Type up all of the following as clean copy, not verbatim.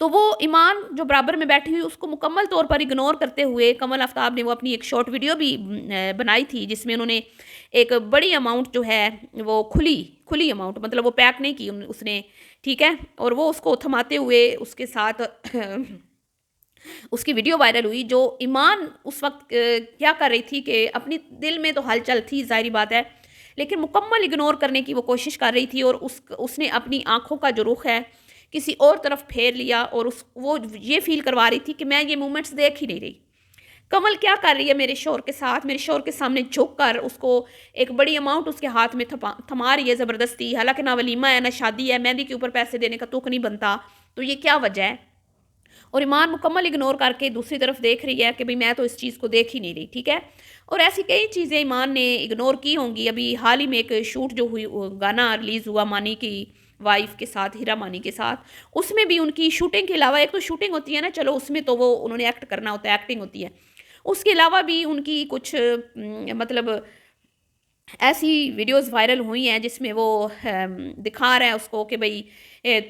تو وہ ایمان جو برابر میں بیٹھی ہوئی اس کو مکمل طور پر اگنور کرتے ہوئے کمل آفتاب نے وہ اپنی ایک شارٹ ویڈیو بھی بنائی تھی، جس میں انہوں نے ایک بڑی اماؤنٹ جو ہے وہ کھلی اماؤنٹ، مطلب وہ پیک نہیں کی اس نے، ٹھیک ہے، اور وہ اس کو تھماتے ہوئے اس کے ساتھ اس کی ویڈیو وائرل ہوئی، جو ایمان اس وقت کیا کر رہی تھی کہ اپنی دل میں تو ہلچل تھی ظاہری بات ہے، لیکن مکمل اگنور کرنے کی وہ کوشش کر رہی تھی، اور اس نے اپنی آنکھوں کا جو رخ ہے کسی اور طرف پھیر لیا، اور وہ یہ فیل کروا رہی تھی کہ میں یہ مومنٹس دیکھ ہی نہیں رہی۔ کمل کیا کر رہی ہے میرے شوہر کے ساتھ، میرے شوہر کے سامنے جھک کر اس کو ایک بڑی اماؤنٹ اس کے ہاتھ میں تھما رہی ہے زبردستی، حالانکہ نہ ولیمہ ہے نہ شادی ہے، مہندی کے اوپر پیسے دینے کا تک نہیں بنتا، تو یہ کیا وجہ ہے؟ اور ایمان مکمل اگنور کر کے دوسری طرف دیکھ رہی ہے کہ بھئی میں تو اس چیز کو دیکھ ہی نہیں رہی، ٹھیک ہے، اور ایسی کئی چیزیں ایمان نے اگنور کی ہوں گی۔ ابھی حال ہی میں ایک شوٹ جو ہوئی گانا ریلیز ہوا مانی کی وائف کے ساتھ، ہیرا مانی کے ساتھ، اس میں بھی ان کی شوٹنگ کے علاوہ، ایک تو شوٹنگ ہوتی ہے نا، چلو اس میں تو وہ انہوں نے ایکٹ کرنا ہوتا ہے، ایکٹنگ ہوتی ہے، اس کے علاوہ بھی ان کی کچھ مطلب ایسی ویڈیوز وائرل ہوئی ہیں جس میں وہ دکھا رہا ہے اس کو کہ بھئی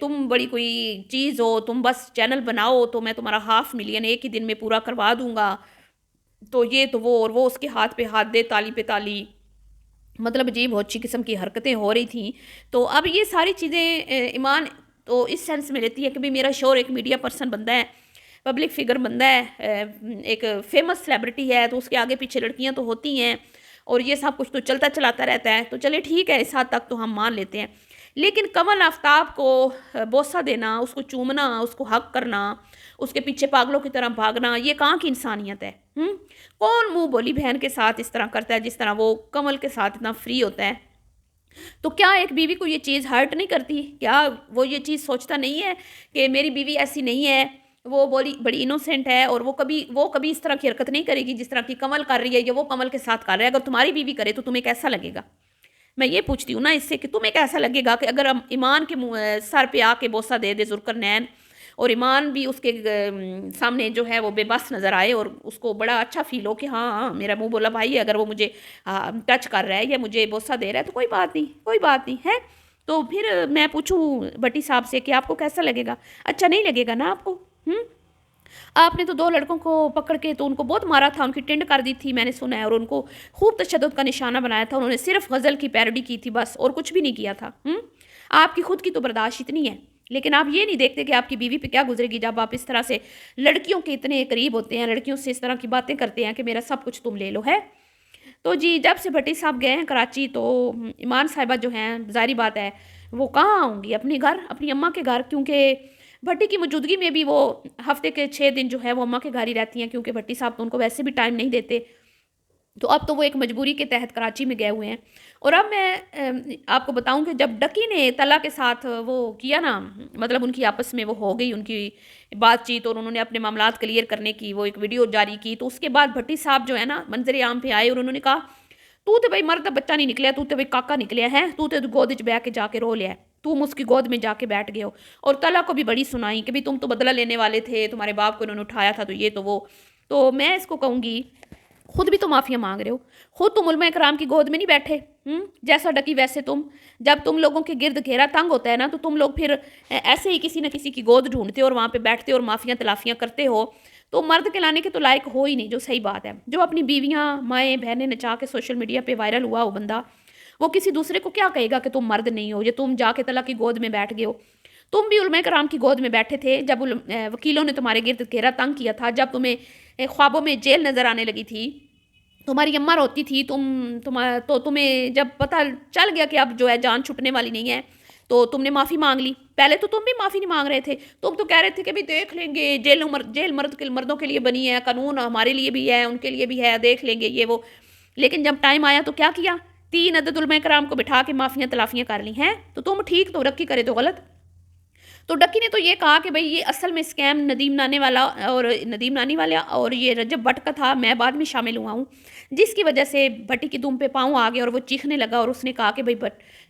تم بڑی کوئی چیز ہو، تم بس چینل بناؤ تو میں تمہارا 500,000 ایک ہی دن میں پورا کروا دوں گا، تو یہ تو وہ، اور وہ اس کے ہاتھ پہ ہاتھ دے، تالی پہ تالی، مطلب عجیب بہت اچھی قسم کی حرکتیں ہو رہی تھیں۔ تو اب یہ ساری چیزیں ایمان تو اس سینس میں لیتی ہے کہ بھئی میرا شوہر ایک میڈیا پرسن بندہ ہے، پبلک فگر بندہ ہے، ایک فیمس سیلیبریٹی ہے، تو اس کے آگے پیچھے لڑکیاں تو ہوتی ہیں، اور یہ سب کچھ تو چلتا چلاتا رہتا ہے، تو چلے ٹھیک ہے، اس حد تک تو ہم مان لیتے ہیں، لیکن کمل آفتاب کو بوسہ دینا، اس کو چومنا، اس کو حق کرنا، اس کے پیچھے پاگلوں کی طرح بھاگنا، یہ کہاں کی انسانیت ہے؟ کون منہ بولی بہن کے ساتھ اس طرح کرتا ہے جس طرح وہ کمل کے ساتھ اتنا فری ہوتا ہے؟ تو کیا ایک بیوی کو یہ چیز ہرٹ نہیں کرتی؟ کیا وہ یہ چیز سوچتا نہیں ہے کہ میری بیوی ایسی نہیں ہے، وہ بڑی انوسینٹ ہے، اور وہ کبھی اس طرح کی حرکت نہیں کرے گی جس طرح کی کمل کر رہی ہے یا وہ کمل کے ساتھ کر رہا ہے؟ اگر تمہاری بیوی کرے تو تمہیں کیسا لگے گا؟ میں یہ پوچھتی ہوں نا اس سے کہ تمہیں کیسا لگے گا کہ اگر ایمان کے سر پہ آ کے بوسہ دے ذوالقرنین، اور ایمان بھی اس کے سامنے جو ہے وہ بے بس نظر آئے، اور اس کو بڑا اچھا فیل ہو کہ ہاں میرا منہ بولا بھائی ہے، اگر وہ مجھے ٹچ کر رہا ہے یا مجھے بوسہ دے رہا ہے تو کوئی بات نہیں، کوئی بات نہیں ہے، تو پھر میں پوچھوں بٹی صاحب سے کہ آپ کو کیسا لگے گا؟ اچھا نہیں لگے گا نا آپ کو؟ آپ نے تو 2 لڑکوں کو پکڑ کے تو ان کو بہت مارا تھا، ان کی ٹنڈ کر دی تھی میں نے سنا ہے، اور ان کو خوب تشدد کا نشانہ بنایا تھا، انہوں نے صرف غزل کی پیروڈی کی تھی بس، اور کچھ بھی نہیں کیا تھا۔ آپ کی خود کی تو برداشت اتنی ہے، لیکن آپ یہ نہیں دیکھتے کہ آپ کی بیوی پہ کیا گزرے گی جب آپ اس طرح سے لڑکیوں کے اتنے قریب ہوتے ہیں، لڑکیوں سے اس طرح کی باتیں کرتے ہیں کہ میرا سب کچھ تم لے لو ہے۔ تو جی جب سے بھٹی صاحب گئے ہیں کراچی، تو ایمان صاحبہ جو ہیں ظاہری بات ہے وہ کہاں آؤں گی؟ اپنے گھر، اپنی اماں کے گھر، کیونکہ بھٹی کی موجودگی میں بھی وہ ہفتے کے 6 دن جو ہے وہ اماں کے گھر ہی رہتی ہیں، کیونکہ بھٹی صاحب تو ان کو ویسے بھی ٹائم نہیں دیتے، تو اب تو وہ ایک مجبوری کے تحت کراچی میں گئے ہوئے ہیں۔ اور اب میں آپ کو بتاؤں کہ جب ڈکی نے طلحہ کے ساتھ وہ کیا نا، مطلب ان کی آپس میں وہ ہو گئی ان کی بات چیت، اور انہوں نے اپنے معاملات کلیئر کرنے کی وہ ایک ویڈیو جاری کی، تو اس کے بعد بھٹی صاحب جو ہے نا منظر عام پہ آئے، اور انہوں نے کہا تو تے بھائی مرد بچہ نہیں نکلیا، تو تے بھائی کاکا نکلیا ہے، تو تے گود وچ بیٹھ کے جا کے رو لیا ہے، تم اس کی گود میں جا کے بیٹھ گئے ہو، اور طلحہ کو بھی بڑی سنائی کہ بھی تم تو بدلہ لینے والے تھے، تمہارے باپ کو انہوں نے اٹھایا تھا، تو یہ تو وہ، تو میں اس کو کہوں گی خود بھی تو معافیا مانگ رہے ہو، خود تم علماء کرام کی گود میں نہیں بیٹھے، جیسا ڈکی ویسے تم، جب تم لوگوں کے گرد گھیرا تنگ ہوتا ہے نا تو تم لوگ پھر ایسے ہی کسی نہ کسی کی گود ڈھونڈتے ہو اور وہاں پہ بیٹھتے ہو اور معافیاں تلافیاں کرتے ہو، تو مرد کے لانے کے تو لائق ہو ہی نہیں، جو صحیح بات ہے۔ جو اپنی بیویاں مائیں بہنیں نچا کے سوشل میڈیا پہ وائرل ہوا وہ بندہ، وہ کسی دوسرے کو کیا کہے گا کہ تم مرد نہیں ہو، یا تم جا کے طلحہ کی گود میں بیٹھ گئے ہو؟ تم بھی علماء کرام کی گود میں بیٹھے تھے جب وکیلوں نے تمہارے گرد گھیرا تنگ کیا تھا، جب تمہیں خوابوں میں جیل نظر آنے لگی تھی، تمہاری اماں روتی تھی، تو تمہیں جب پتہ چل گیا کہ اب جو ہے جان چھٹنے والی نہیں ہے تو تم نے معافی مانگ لی۔ پہلے تو تم بھی معافی نہیں مانگ رہے تھے، تم تو کہہ رہے تھے کہ بھی دیکھ لیں گے، جیل مردوں کے لیے بنی ہے، قانون ہمارے لیے بھی ہے، ان کے لیے بھی ہے، دیکھ لیں گے یہ وہ، لیکن جب ٹائم آیا تو کیا کیا؟ 3 عدد علماء کرام کو بٹھا کے معافیاں تلافیاں کر لی ہیں، تو تم ٹھیک تو رکی کرے تو غلط۔ تو ڈکی نے تو یہ کہا کہ بھئی یہ اصل میں اسکیم ندیم نانی والا اور یہ رجب بٹ کا تھا، میں بعد میں شامل ہوا ہوں، جس کی وجہ سے بھٹی کی دم پہ پاؤں آ گئے اور وہ چیخنے لگا، اور اس نے کہا کہ بھئی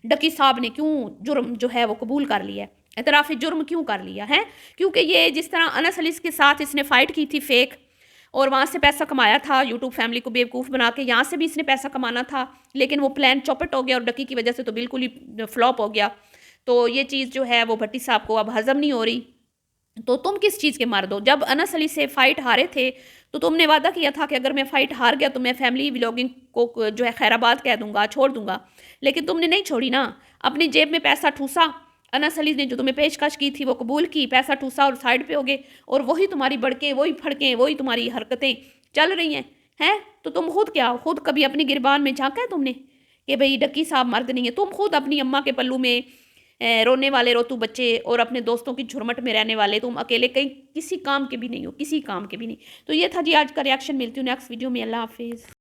ڈکی صاحب نے کیوں جرم جو ہے وہ قبول کر لیا ہے، اعتراف جرم کیوں کر لیا ہے؟ کیونکہ یہ جس طرح انس علی کے ساتھ اس نے فائٹ کی تھی فیک، اور وہاں سے پیسہ کمایا تھا یوٹیوب فیملی کو بیوقوف بنا کے، یہاں سے بھی اس نے پیسہ کمانا تھا، لیکن وہ پلان چوپٹ ہو گیا اور ڈکی کی وجہ سے تو بالکل ہی فلاپ ہو گیا، تو یہ چیز جو ہے وہ بھٹی صاحب کو اب ہضم نہیں ہو رہی، تو تم کس چیز کے مرد ہو؟ جب انس علی سے فائٹ ہارے تھے تو تم نے وعدہ کیا تھا کہ اگر میں فائٹ ہار گیا تو میں فیملی ولاگنگ کو جو ہے خیر آباد کہہ دوں گا، چھوڑ دوں گا، لیکن تم نے نہیں چھوڑی نا، اپنی جیب میں پیسہ ٹھوسا، انس علی نے جو تمہیں پیشکش کی تھی وہ قبول کی، پیسہ ٹھوسا اور سائڈ پہ ہو گئے، اور وہی تمہاری بڑکیں، وہی پھڑکیں، وہی تمہاری حرکتیں چل رہی ہیں تو تم خود کیا ہو؟ خود کبھی اپنی گربان میں جھانکا ہے تم نے کہ بھئی ڈکی صاحب مرد نہیں ہے؟ تم خود اپنی اماں کے پلو میں رونے والے روتو بچے اور اپنے دوستوں کی جھرمٹ میں رہنے والے، تم اکیلے کہیں کسی کام کے بھی نہیں ہو، کسی کام کے بھی نہیں۔ تو یہ تھا جی آج کا ریاکشن، ملتی ہوں نیکسٹ ویڈیو میں، اللہ حافظ۔